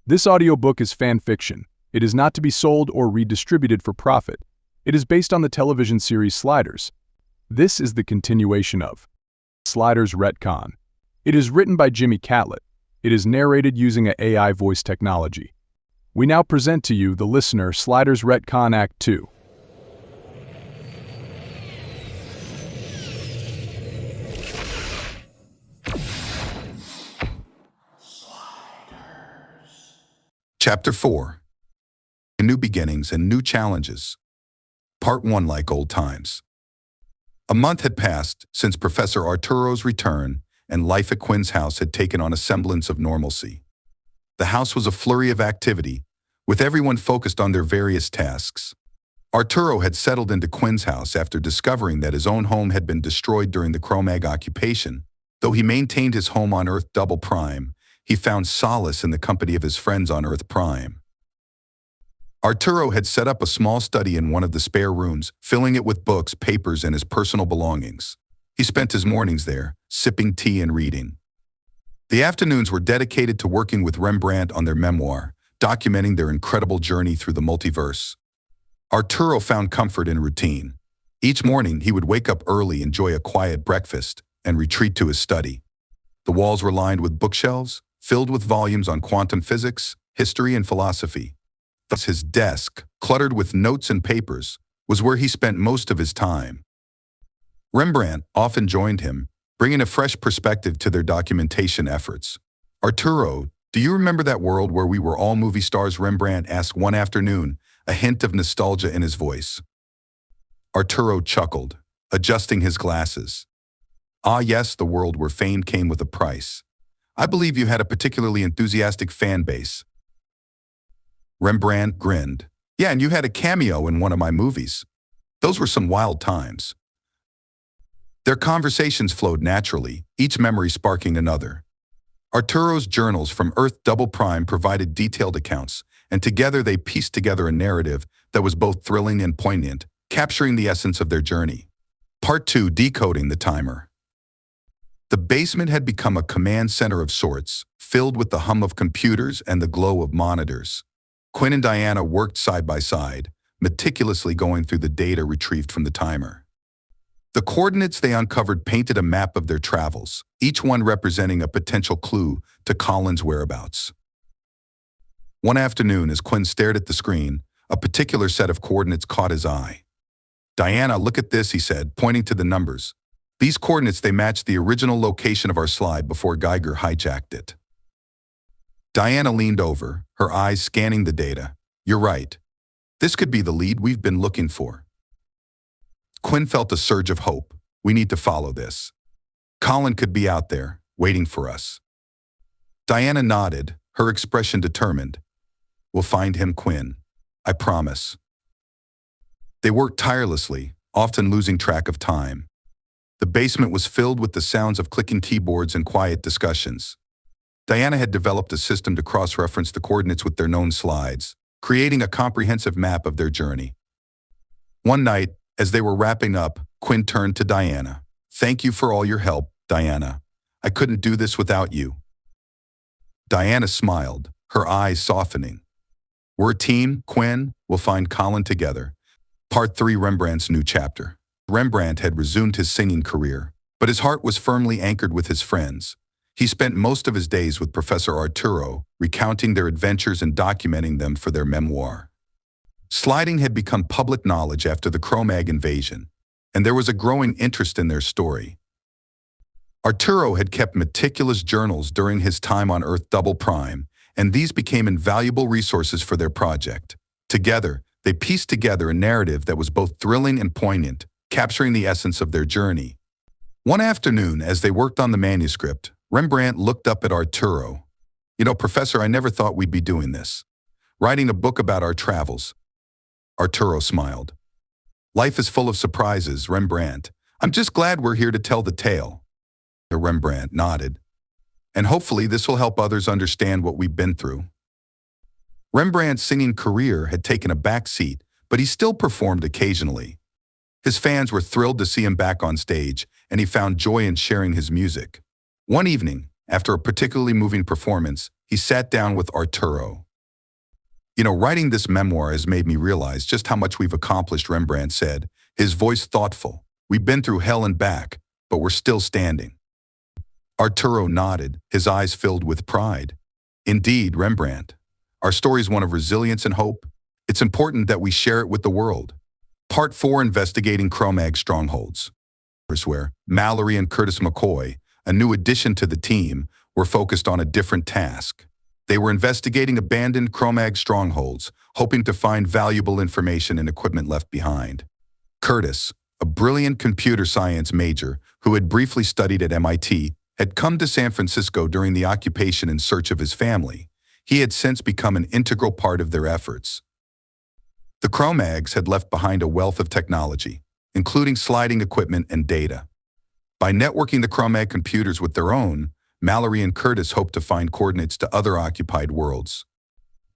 This audiobook is fan fiction. It is not to be sold or redistributed for profit. It is based on the television series Sliders. This is the continuation of Sliders Retcon. It is written by Jimmy Catlett. It is narrated using an AI voice technology. We now present to you, the listener, Sliders Retcon Act 2. Chapter 4. New Beginnings and New Challenges. Part 1. Like old times. A month had passed since Professor Arturo's return, and life at Quinn's house had taken on a semblance of normalcy. The house was a flurry of activity, with everyone focused on their various tasks. Arturo had settled into Quinn's house after discovering that his own home had been destroyed during the Cro-Mag occupation. Though he maintained his home on Earth Double Prime, he found solace in the company of his friends on Earth Prime. Arturo had set up a small study in one of the spare rooms, filling it with books, papers, and his personal belongings. He spent his mornings there, sipping tea and reading. The afternoons were dedicated to working with Rembrandt on their memoir, documenting their incredible journey through the multiverse. Arturo found comfort in routine. Each morning, he would wake up early, enjoy a quiet breakfast, and retreat to his study. The walls were lined with bookshelves, filled with volumes on quantum physics, history, and philosophy. Thus, his desk, cluttered with notes and papers, was where he spent most of his time. Rembrandt often joined him, bringing a fresh perspective to their documentation efforts. "Arturo, do you remember that world where we were all movie stars?" Rembrandt asked one afternoon, a hint of nostalgia in his voice. Arturo chuckled, adjusting his glasses. "Ah, yes, the world where fame came with a price. I believe you had a particularly enthusiastic fan base." Rembrandt grinned. "Yeah, and you had a cameo in one of my movies. Those were some wild times." Their conversations flowed naturally, each memory sparking another. Arturo's journals from Earth Double Prime provided detailed accounts, and together they pieced together a narrative that was both thrilling and poignant, capturing the essence of their journey. Part 2. Decoding the timer. The basement had become a command center of sorts, filled with the hum of computers and the glow of monitors. Quinn and Diana worked side by side, meticulously going through the data retrieved from the timer. The coordinates they uncovered painted a map of their travels, each one representing a potential clue to Colin's whereabouts. One afternoon, as Quinn stared at the screen, a particular set of coordinates caught his eye. "Diana, look at this," he said, pointing to the numbers. "These coordinates, they match the original location of our slide before Geiger hijacked it." Diana leaned over, her eyes scanning the data. "You're right. This could be the lead we've been looking for." Quinn felt a surge of hope. "We need to follow this. Colin could be out there, waiting for us." Diana nodded, her expression determined. "We'll find him, Quinn. I promise." They worked tirelessly, often losing track of time. The basement was filled with the sounds of clicking keyboards and quiet discussions. Diana had developed a system to cross-reference the coordinates with their known slides, creating a comprehensive map of their journey. One night, as they were wrapping up, Quinn turned to Diana. "Thank you for all your help, Diana. I couldn't do this without you." Diana smiled, her eyes softening. "We're a team, Quinn. We'll find Colin together." Part 3. Rembrandt's new chapter. Rembrandt had resumed his singing career, but his heart was firmly anchored with his friends. He spent most of his days with Professor Arturo, recounting their adventures and documenting them for their memoir. Sliding had become public knowledge after the Cro-Mag invasion, and there was a growing interest in their story. Arturo had kept meticulous journals during his time on Earth Double Prime, and these became invaluable resources for their project. Together, they pieced together a narrative that was both thrilling and poignant, capturing the essence of their journey. One afternoon, as they worked on the manuscript, Rembrandt looked up at Arturo. "You know, Professor, I never thought we'd be doing this. Writing a book about our travels." Arturo smiled. "Life is full of surprises, Rembrandt. I'm just glad we're here to tell the tale." Rembrandt nodded. "And hopefully this will help others understand what we've been through." Rembrandt's singing career had taken a back seat, but he still performed occasionally. His fans were thrilled to see him back on stage, and he found joy in sharing his music. One evening, after a particularly moving performance, he sat down with Arturo. Writing this memoir has made me realize just how much we've accomplished, Rembrandt said, his voice thoughtful. We've been through hell and back, but we're still standing. Arturo nodded, his eyes filled with pride. Indeed, Rembrandt. Our story is one of resilience and hope. It's important that we share it with the world. Part 4, Investigating Cro-Mag Strongholds. Where Mallory and Curtis McCoy, a new addition to the team, were focused on a different task. They were investigating abandoned Cro-Mag strongholds, hoping to find valuable information and equipment left behind. Curtis, a brilliant computer science major who had briefly studied at MIT, had come to San Francisco during the occupation in search of his family. He had since become an integral part of their efforts. The Cro-Mags had left behind a wealth of technology, including sliding equipment and data. By networking the Cro-Mag computers with their own, Mallory and Curtis hoped to find coordinates to other occupied worlds.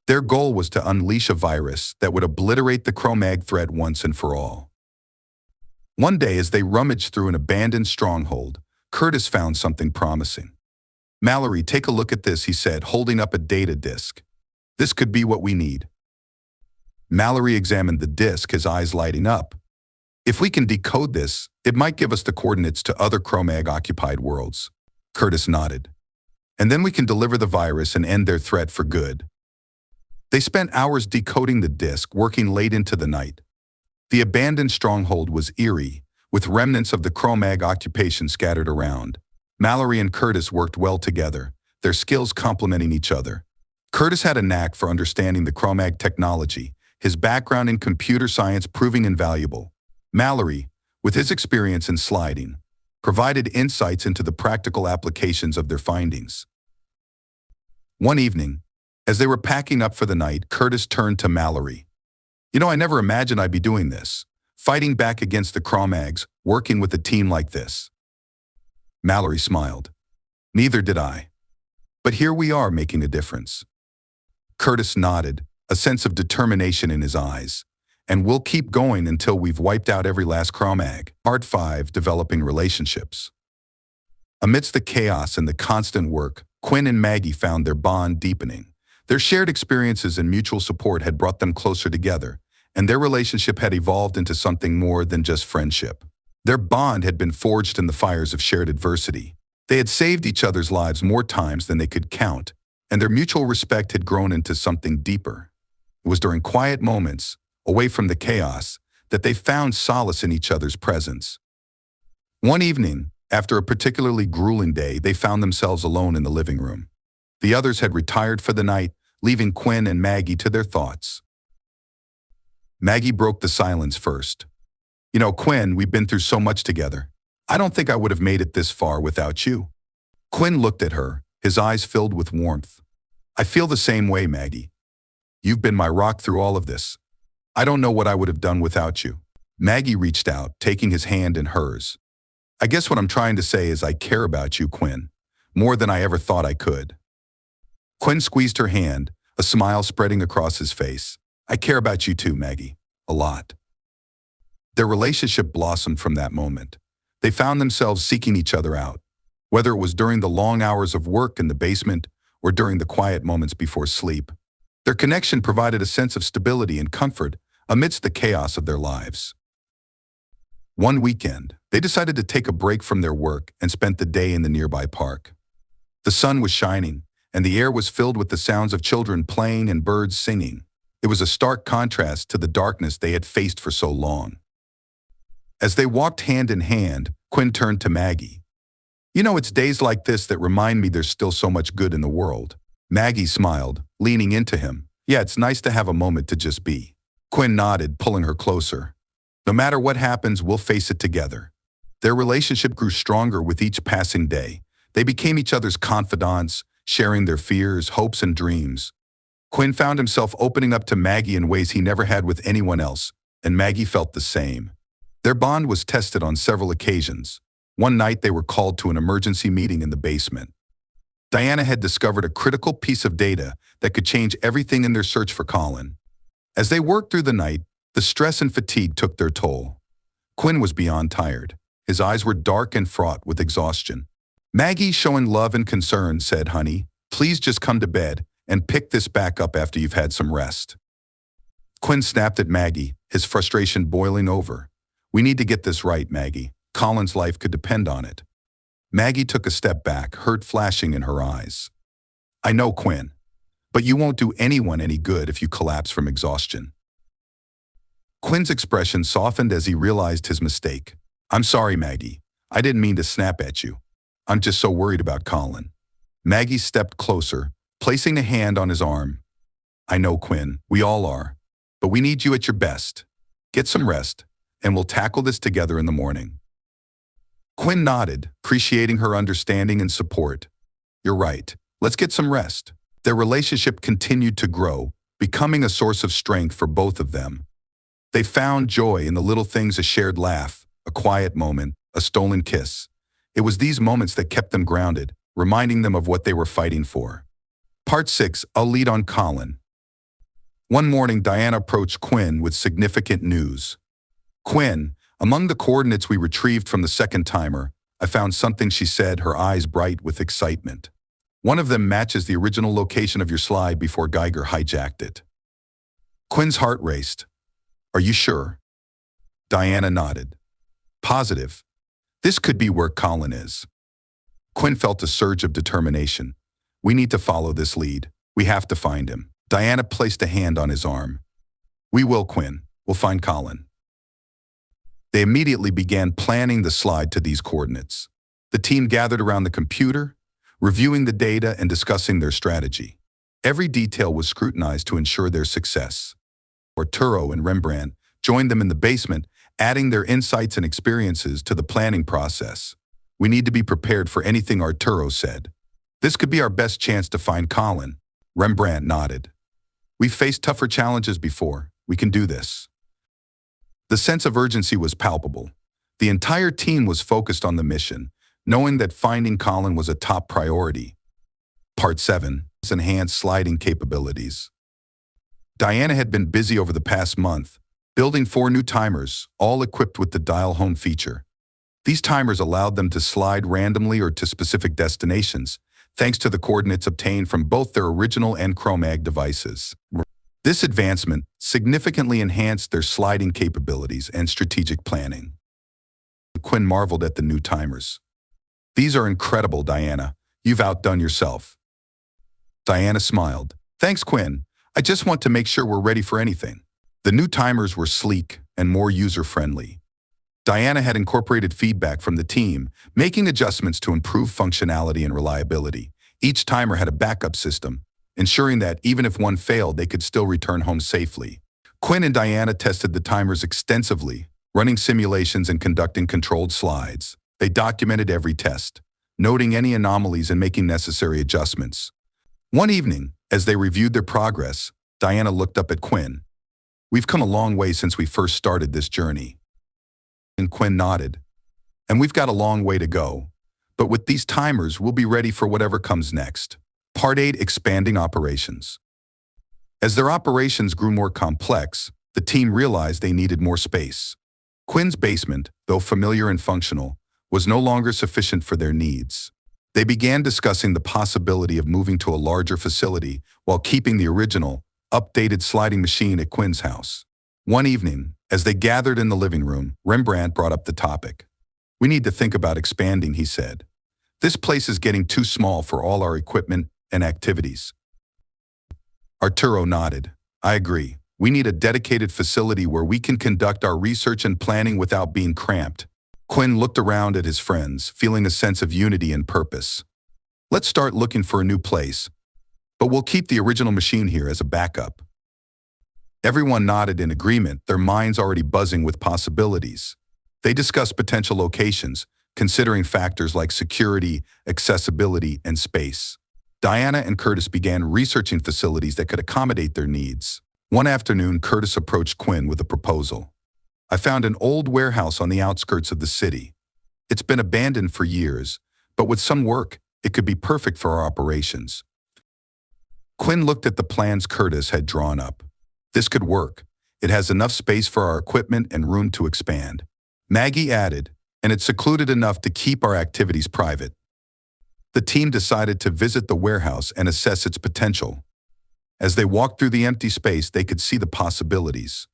Their goal was to unleash a virus that would obliterate the Cro-Mag threat once and for all. One day, as they rummaged through an abandoned stronghold, Curtis found something promising. "Mallory, take a look at this," he said, holding up a data disk. "This could be what we need." Mallory examined the disk, his eyes lighting up. "If we can decode this, it might give us the coordinates to other Cro-Mag occupied worlds." Curtis nodded. "And then we can deliver the virus and end their threat for good." They spent hours decoding the disk, working late into the night. The abandoned stronghold was eerie, with remnants of the Cro-Mag occupation scattered around. Mallory and Curtis worked well together, their skills complementing each other. Curtis had a knack for understanding the Cro-Mag technology, his background in computer science proving invaluable. Mallory, with his experience in sliding, provided insights into the practical applications of their findings. One evening, as they were packing up for the night, Curtis turned to Mallory. "I never imagined I'd be doing this, fighting back against the Cro-Mags, working with a team like this." Mallory smiled. "Neither did I. But here we are, making a difference." Curtis nodded, a sense of determination in his eyes. "And we'll keep going until we've wiped out every last Cro-Mag." Part 5, Developing Relationships. Amidst the chaos and the constant work, Quinn and Maggie found their bond deepening. Their shared experiences and mutual support had brought them closer together, and their relationship had evolved into something more than just friendship. Their bond had been forged in the fires of shared adversity. They had saved each other's lives more times than they could count, and their mutual respect had grown into something deeper. It was during quiet moments, away from the chaos, that they found solace in each other's presence. One evening, after a particularly grueling day, they found themselves alone in the living room. The others had retired for the night, leaving Quinn and Maggie to their thoughts. Maggie broke the silence first. "Quinn, we've been through so much together. I don't think I would have made it this far without you." Quinn looked at her, his eyes filled with warmth. "I feel the same way, Maggie. You've been my rock through all of this. I don't know what I would have done without you." Maggie reached out, taking his hand in hers. "I guess what I'm trying to say is I care about you, Quinn, more than I ever thought I could." Quinn squeezed her hand, a smile spreading across his face. "I care about you too, Maggie. A lot." Their relationship blossomed from that moment. They found themselves seeking each other out, whether it was during the long hours of work in the basement or during the quiet moments before sleep. Their connection provided a sense of stability and comfort amidst the chaos of their lives. One weekend, they decided to take a break from their work and spent the day in the nearby park. The sun was shining, and the air was filled with the sounds of children playing and birds singing. It was a stark contrast to the darkness they had faced for so long. As they walked hand in hand, Quinn turned to Maggie. "It's days like this that remind me there's still so much good in the world." Maggie smiled, leaning into him. "Yeah, it's nice to have a moment to just be." Quinn nodded, pulling her closer. "No matter what happens, we'll face it together." Their relationship grew stronger with each passing day. They became each other's confidants, sharing their fears, hopes, and dreams. Quinn found himself opening up to Maggie in ways he never had with anyone else, and Maggie felt the same. Their bond was tested on several occasions. One night they were called to an emergency meeting in the basement. Diana had discovered a critical piece of data that could change everything in their search for Colin. As they worked through the night, the stress and fatigue took their toll. Quinn was beyond tired. His eyes were dark and fraught with exhaustion. Maggie, showing love and concern, said, "Honey, Please just come to bed and pick this back up after you've had some rest. Quinn snapped at Maggie, his frustration boiling over. We need to get this right, Maggie. Colin's life could depend on it. Maggie took a step back, hurt flashing in her eyes. I know, Quinn, but you won't do anyone any good if you collapse from exhaustion. Quinn's expression softened as he realized his mistake. I'm sorry, Maggie. I didn't mean to snap at you. I'm just so worried about Colin. Maggie stepped closer, placing a hand on his arm. I know, Quinn, we all are. But we need you at your best. Get some rest, and we'll tackle this together in the morning. Quinn nodded, appreciating her understanding and support. You're right. Let's get some rest. Their relationship continued to grow, becoming a source of strength for both of them. They found joy in the little things: a shared laugh, a quiet moment, a stolen kiss. It was these moments that kept them grounded, reminding them of what they were fighting for. Part 6, I'll lead on Colin. One morning, Diana approached Quinn with significant news. Quinn, among the coordinates we retrieved from the second timer, I found something, she said, her eyes bright with excitement. One of them matches the original location of your slide before Geiger hijacked it. Quinn's heart raced. Are you sure? Diana nodded. Positive. This could be where Colin is. Quinn felt a surge of determination. We need to follow this lead. We have to find him. Diana placed a hand on his arm. We will, Quinn. We'll find Colin. They immediately began planning the slide to these coordinates. The team gathered around the computer, reviewing the data and discussing their strategy. Every detail was scrutinized to ensure their success. Arturo and Rembrandt joined them in the basement, adding their insights and experiences to the planning process. We need to be prepared for anything, Arturo said. This could be our best chance to find Colin. Rembrandt nodded. We've faced tougher challenges before. We can do this. The sense of urgency was palpable. The entire team was focused on the mission, knowing that finding Colin was a top priority. Part 7, enhanced sliding capabilities. Diana had been busy over the past month, building 4 new timers, all equipped with the dial home feature. These timers allowed them to slide randomly or to specific destinations, thanks to the coordinates obtained from both their original and Chromag devices. This advancement significantly enhanced their sliding capabilities and strategic planning. Quinn marveled at the new timers. These are incredible, Diana. You've outdone yourself. Diana smiled. Thanks, Quinn. I just want to make sure we're ready for anything. The new timers were sleek and more user-friendly. Diana had incorporated feedback from the team, making adjustments to improve functionality and reliability. Each timer had a backup system, ensuring that even if one failed, they could still return home safely. Quinn and Diana tested the timers extensively, running simulations and conducting controlled slides. They documented every test, noting any anomalies and making necessary adjustments. One evening, as they reviewed their progress, Diana looked up at Quinn. We've come a long way since we first started this journey. And Quinn nodded. And we've got a long way to go. But with these timers, we'll be ready for whatever comes next. Part 8, expanding operations. As their operations grew more complex, the team realized they needed more space. Quinn's basement, though familiar and functional, was no longer sufficient for their needs. They began discussing the possibility of moving to a larger facility while keeping the original, updated sliding machine at Quinn's house. One evening, as they gathered in the living room, Rembrandt brought up the topic. We need to think about expanding, he said. This place is getting too small for all our equipment and activities. Arturo nodded. I agree. We need a dedicated facility where we can conduct our research and planning without being cramped. Quinn looked around at his friends, feeling a sense of unity and purpose. Let's start looking for a new place, but we'll keep the original machine here as a backup. Everyone nodded in agreement, their minds already buzzing with possibilities. They discussed potential locations, considering factors like security, accessibility, and space. Diana and Curtis began researching facilities that could accommodate their needs. One afternoon, Curtis approached Quinn with a proposal. I found an old warehouse on the outskirts of the city. It's been abandoned for years, but with some work, it could be perfect for our operations. Quinn looked at the plans Curtis had drawn up. This could work. It has enough space for our equipment and room to expand. Maggie added, and it's secluded enough to keep our activities private. The team decided to visit the warehouse and assess its potential. As they walked through the empty space, they could see the possibilities.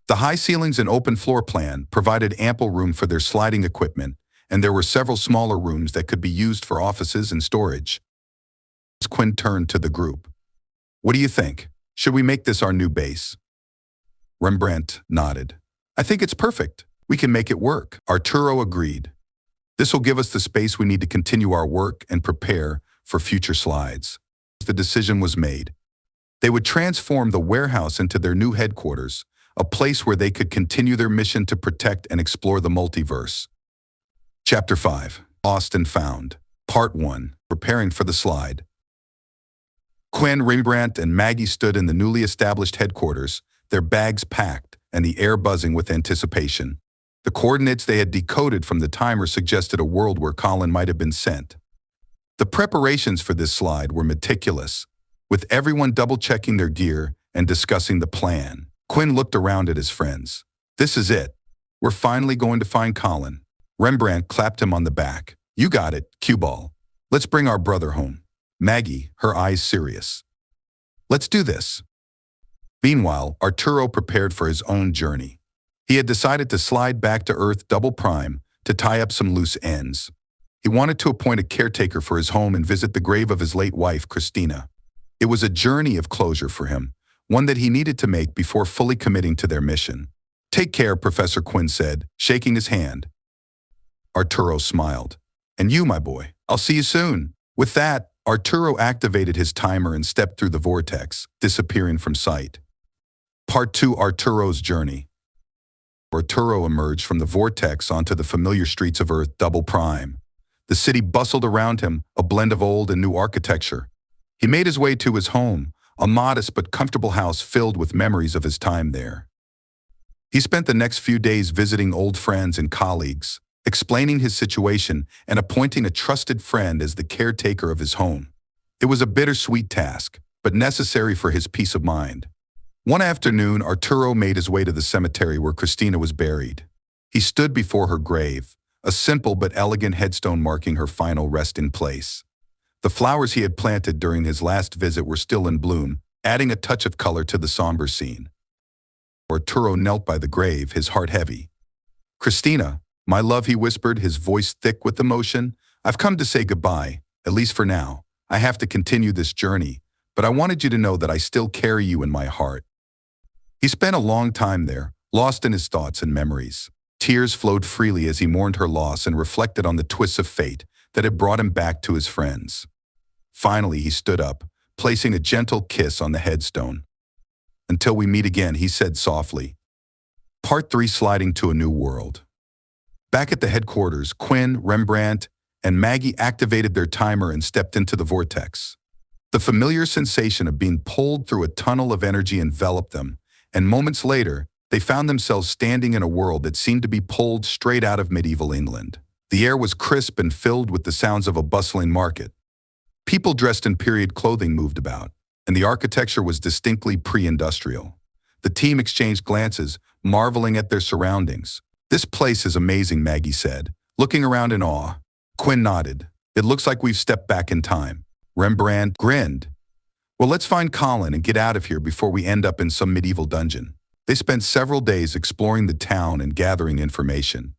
The high ceilings and open floor plan provided ample room for their sliding equipment, and there were several smaller rooms that could be used for offices and storage. Quinn turned to the group. "What do you think? Should we make this our new base?" Rembrandt nodded. "I think it's perfect. We can make it work." Arturo agreed. "This will give us the space we need to continue our work and prepare for future slides." The decision was made. They would transform the warehouse into their new headquarters, a place where they could continue their mission to protect and explore the multiverse. Chapter 5. Lost and Found. Part 1. Preparing for the slide. Quinn, Rembrandt, and Maggie stood in the newly established headquarters, their bags packed and the air buzzing with anticipation. The coordinates they had decoded from the timer suggested a world where Colin might have been sent. The preparations for this slide were meticulous, with everyone double-checking their gear and discussing the plan. Quinn looked around at his friends. "This is it. We're finally going to find Colin." Rembrandt clapped him on the back. "You got it, cue ball. Let's bring our brother home." Maggie, her eyes serious. "Let's do this." Meanwhile, Arturo prepared for his own journey. He had decided to slide back to Earth double prime to tie up some loose ends. He wanted to appoint a caretaker for his home and visit the grave of his late wife, Christina. It was a journey of closure for him, one that he needed to make before fully committing to their mission. "Take care," Professor Quinn said, shaking his hand. Arturo smiled. "And you, my boy, I'll see you soon." With that, Arturo activated his timer and stepped through the vortex, disappearing from sight. Part 2. Arturo's Journey. Arturo emerged from the vortex onto the familiar streets of Earth double prime. The city bustled around him, a blend of old and new architecture. He made his way to his home, a modest but comfortable house filled with memories of his time there. He spent the next few days visiting old friends and colleagues, explaining his situation and appointing a trusted friend as the caretaker of his home. It was a bittersweet task, but necessary for his peace of mind. One afternoon, Arturo made his way to the cemetery where Christina was buried. He stood before her grave, a simple but elegant headstone marking her final resting place. The flowers he had planted during his last visit were still in bloom, adding a touch of color to the somber scene. Arturo knelt by the grave, his heart heavy. "Christina, my love," he whispered, his voice thick with emotion, "I've come to say goodbye, at least for now. I have to continue this journey, but I wanted you to know that I still carry you in my heart." He spent a long time there, lost in his thoughts and memories. Tears flowed freely as he mourned her loss and reflected on the twists of fate that had brought him back to his friends. Finally, he stood up, placing a gentle kiss on the headstone. "Until we meet again," he said softly. Part 3. Sliding to a New World. Back at the headquarters, Quinn, Rembrandt, and Maggie activated their timer and stepped into the vortex. The familiar sensation of being pulled through a tunnel of energy enveloped them, and moments later, they found themselves standing in a world that seemed to be pulled straight out of medieval England. The air was crisp and filled with the sounds of a bustling market. People dressed in period clothing moved about, and the architecture was distinctly pre-industrial. The team exchanged glances, marveling at their surroundings. "This place is amazing," Maggie said, looking around in awe. Quinn nodded. "It looks like we've stepped back in time." Rembrandt grinned. "Well, let's find Colin and get out of here before we end up in some medieval dungeon." They spent several days exploring the town and gathering information.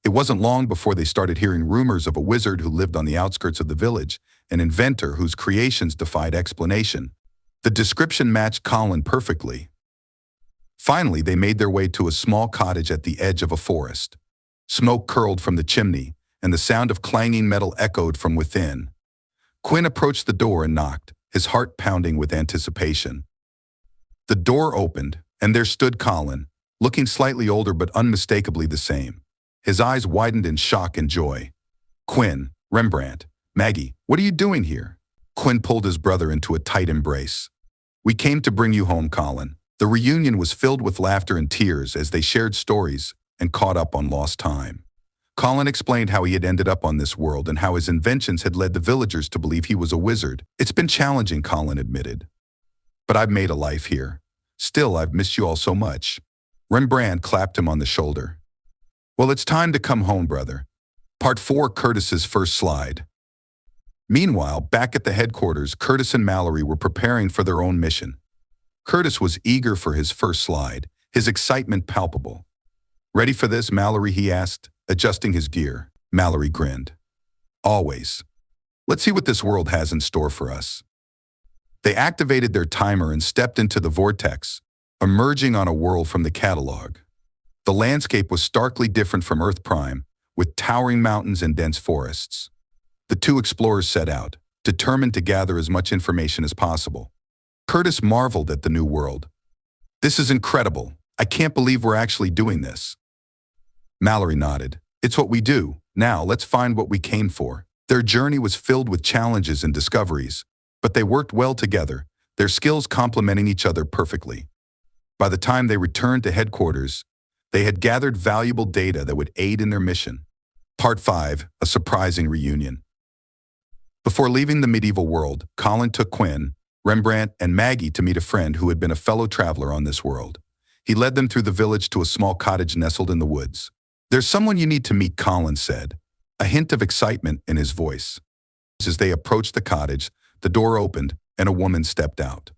It wasn't long before they started hearing rumors of a wizard who lived on the outskirts of the village, an inventor whose creations defied explanation. The description matched Colin perfectly. Finally, they made their way to a small cottage at the edge of a forest. Smoke curled from the chimney, and the sound of clanging metal echoed from within. Quinn approached the door and knocked, his heart pounding with anticipation. The door opened, and there stood Colin, looking slightly older but unmistakably the same. His eyes widened in shock and joy. "Quinn, Rembrandt, Maggie, what are you doing here?" Quinn pulled his brother into a tight embrace. "We came to bring you home, Colin." The reunion was filled with laughter and tears as they shared stories and caught up on lost time. Colin explained how he had ended up on this world and how his inventions had led the villagers to believe he was a wizard. "It's been challenging," Colin admitted. "But I've made a life here. Still, I've missed you all so much." Rembrandt clapped him on the shoulder. "Well, it's time to come home, brother." Part 4. Curtis's First Slide. Meanwhile, back at the headquarters, Curtis and Mallory were preparing for their own mission. Curtis was eager for his first slide, his excitement palpable. "Ready for this, Mallory?" he asked, adjusting his gear. Mallory grinned. "Always. Let's see what this world has in store for us." They activated their timer and stepped into the vortex, emerging on a world from the catalog. The landscape was starkly different from Earth Prime, with towering mountains and dense forests. The two explorers set out, determined to gather as much information as possible. Curtis marveled at the new world. "This is incredible. I can't believe we're actually doing this." Mallory nodded. "It's what we do. Now let's find what we came for." Their journey was filled with challenges and discoveries, but they worked well together, their skills complementing each other perfectly. By the time they returned to headquarters, they had gathered valuable data that would aid in their mission. Part 5, a surprising reunion. Before leaving the medieval world, Colin took Quinn, Rembrandt, and Maggie to meet a friend who had been a fellow traveler on this world. He led them through the village to a small cottage nestled in the woods. "There's someone you need to meet," Colin said, a hint of excitement in his voice. As they approached the cottage, the door opened and a woman stepped out.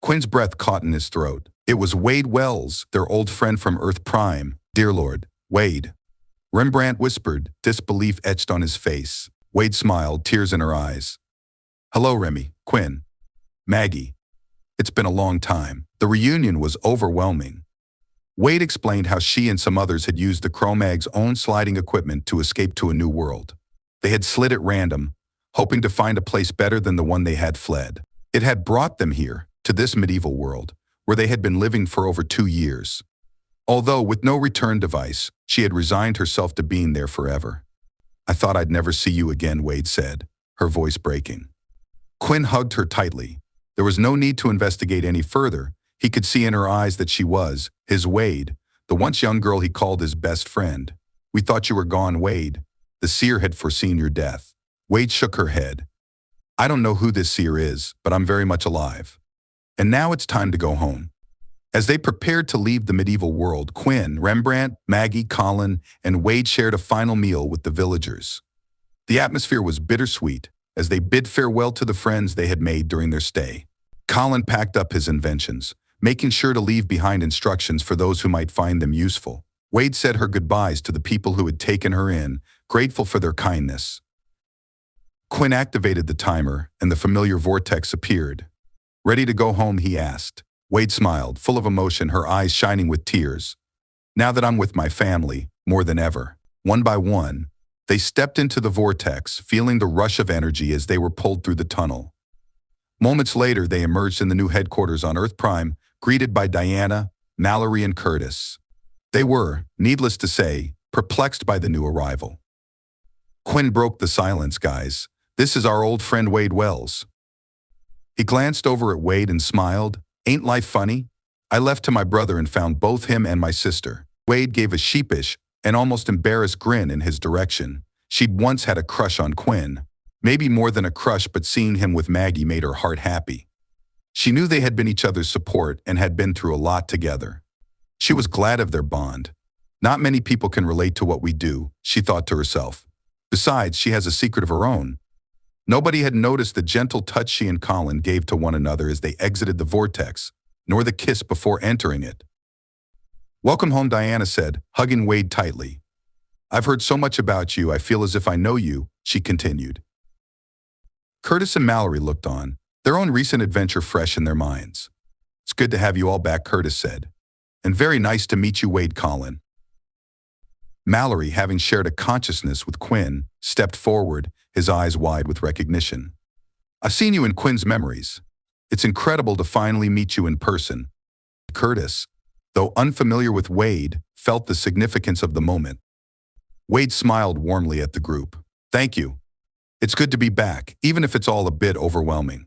Quinn's breath caught in his throat. It was Wade Wells, their old friend from Earth Prime. "Dear Lord, Wade." Rembrandt whispered, disbelief etched on his face. Wade smiled, tears in her eyes. "Hello, Remy, Quinn, Maggie. It's been a long time." The reunion was overwhelming. Wade explained how she and some others had used the Cro-Mag's own sliding equipment to escape to a new world. They had slid at random, hoping to find a place better than the one they had fled. It had brought them here, to this medieval world, where they had been living for over 2 years. Although with no return device, she had resigned herself to being there forever. "I thought I'd never see you again," Wade said, her voice breaking. Quinn hugged her tightly. There was no need to investigate any further. He could see in her eyes that she was, his Wade, the once young girl he called his best friend. "We thought you were gone, Wade. The seer had foreseen your death." Wade shook her head. "I don't know who this seer is, but I'm very much alive. And now it's time to go home." As they prepared to leave the medieval world, Quinn, Rembrandt, Maggie, Colin, and Wade shared a final meal with the villagers. The atmosphere was bittersweet as they bid farewell to the friends they had made during their stay. Colin packed up his inventions, making sure to leave behind instructions for those who might find them useful. Wade said her goodbyes to the people who had taken her in, grateful for their kindness. Quinn activated the timer, and the familiar vortex appeared. "Ready to go home?" he asked. Wade smiled, full of emotion, her eyes shining with tears. "Now that I'm with my family, more than ever." One by one, they stepped into the vortex, feeling the rush of energy as they were pulled through the tunnel. Moments later, they emerged in the new headquarters on Earth Prime, greeted by Diana, Mallory, and Curtis. They were, needless to say, perplexed by the new arrival. Quinn broke the silence. "Guys, this is our old friend Wade Wells." He glanced over at Wade and smiled. "Ain't life funny? I left to my brother and found both him and my sister." Wade gave a sheepish and almost embarrassed grin in his direction. She'd once had a crush on Quinn. Maybe more than a crush, but seeing him with Maggie made her heart happy. She knew they had been each other's support and had been through a lot together. She was glad of their bond. "Not many people can relate to what we do," she thought to herself. Besides, she has a secret of her own. Nobody had noticed the gentle touch she and Colin gave to one another as they exited the vortex, nor the kiss before entering it. "Welcome home," Diana said, hugging Wade tightly. "I've heard so much about you, I feel as if I know you," she continued. Curtis and Mallory looked on, their own recent adventure fresh in their minds. "It's good to have you all back," Curtis said. "And very nice to meet you, Wade." Colin. Mallory, having shared a consciousness with Quinn, stepped forward, his eyes wide with recognition. "I've seen you in Quinn's memories. It's incredible to finally meet you in person." Curtis, though unfamiliar with Wade, felt the significance of the moment. Wade smiled warmly at the group. "Thank you. It's good to be back, even if it's all a bit overwhelming."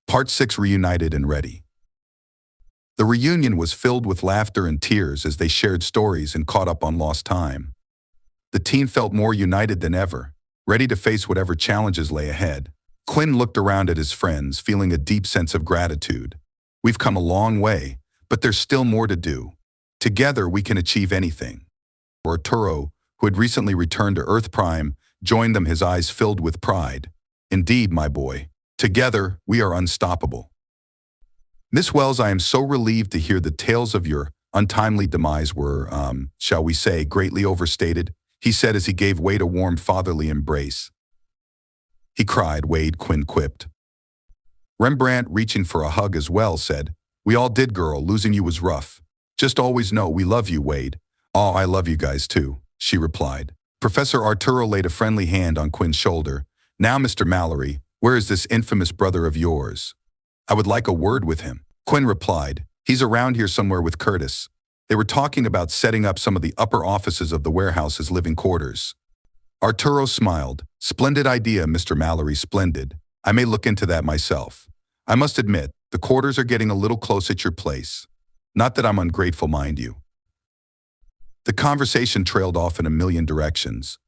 Part 6, reunited and ready. The reunion was filled with laughter and tears as they shared stories and caught up on lost time. The team felt more united than ever, ready to face whatever challenges lay ahead. Quinn looked around at his friends, feeling a deep sense of gratitude. "We've come a long way, but there's still more to do. Together we can achieve anything." Arturo, who had recently returned to Earth Prime, joined them, his eyes filled with pride. Indeed, my boy. Together, we are unstoppable. Miss Wells, I am so relieved to hear the tales of your untimely demise were, shall we say, greatly overstated, he said as he gave Wade a warm fatherly embrace. He cried, Wade, Quinn quipped. Rembrandt, reaching for a hug as well, said, We all did, girl. Losing you was rough. Just always know we love you, Wade. Oh, I love you guys too, she replied. Professor Arturo laid a friendly hand on Quinn's shoulder. Now, Mr. Mallory, where is this infamous brother of yours? I would like a word with him. Quinn replied, He's around here somewhere with Curtis. They were talking about setting up some of the upper offices of the warehouse as living quarters. Arturo smiled. Splendid idea, Mr. Mallory, splendid. I may look into that myself. I must admit, the quarters are getting a little close at your place. Not that I'm ungrateful, mind you. The conversation trailed off in a million directions.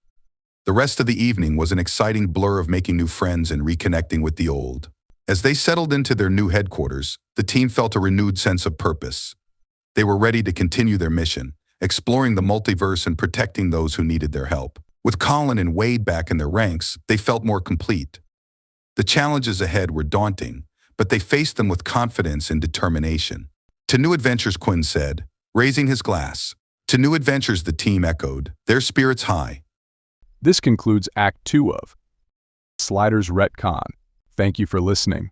The rest of the evening was an exciting blur of making new friends and reconnecting with the old. As they settled into their new headquarters, the team felt a renewed sense of purpose. They were ready to continue their mission, exploring the multiverse and protecting those who needed their help. With Colin and Wade back in their ranks, they felt more complete. The challenges ahead were daunting, but they faced them with confidence and determination. To new adventures, Quinn said, raising his glass. To new adventures, the team echoed, their spirits high. This concludes Act 2 of Sliders Retcon. Thank you for listening.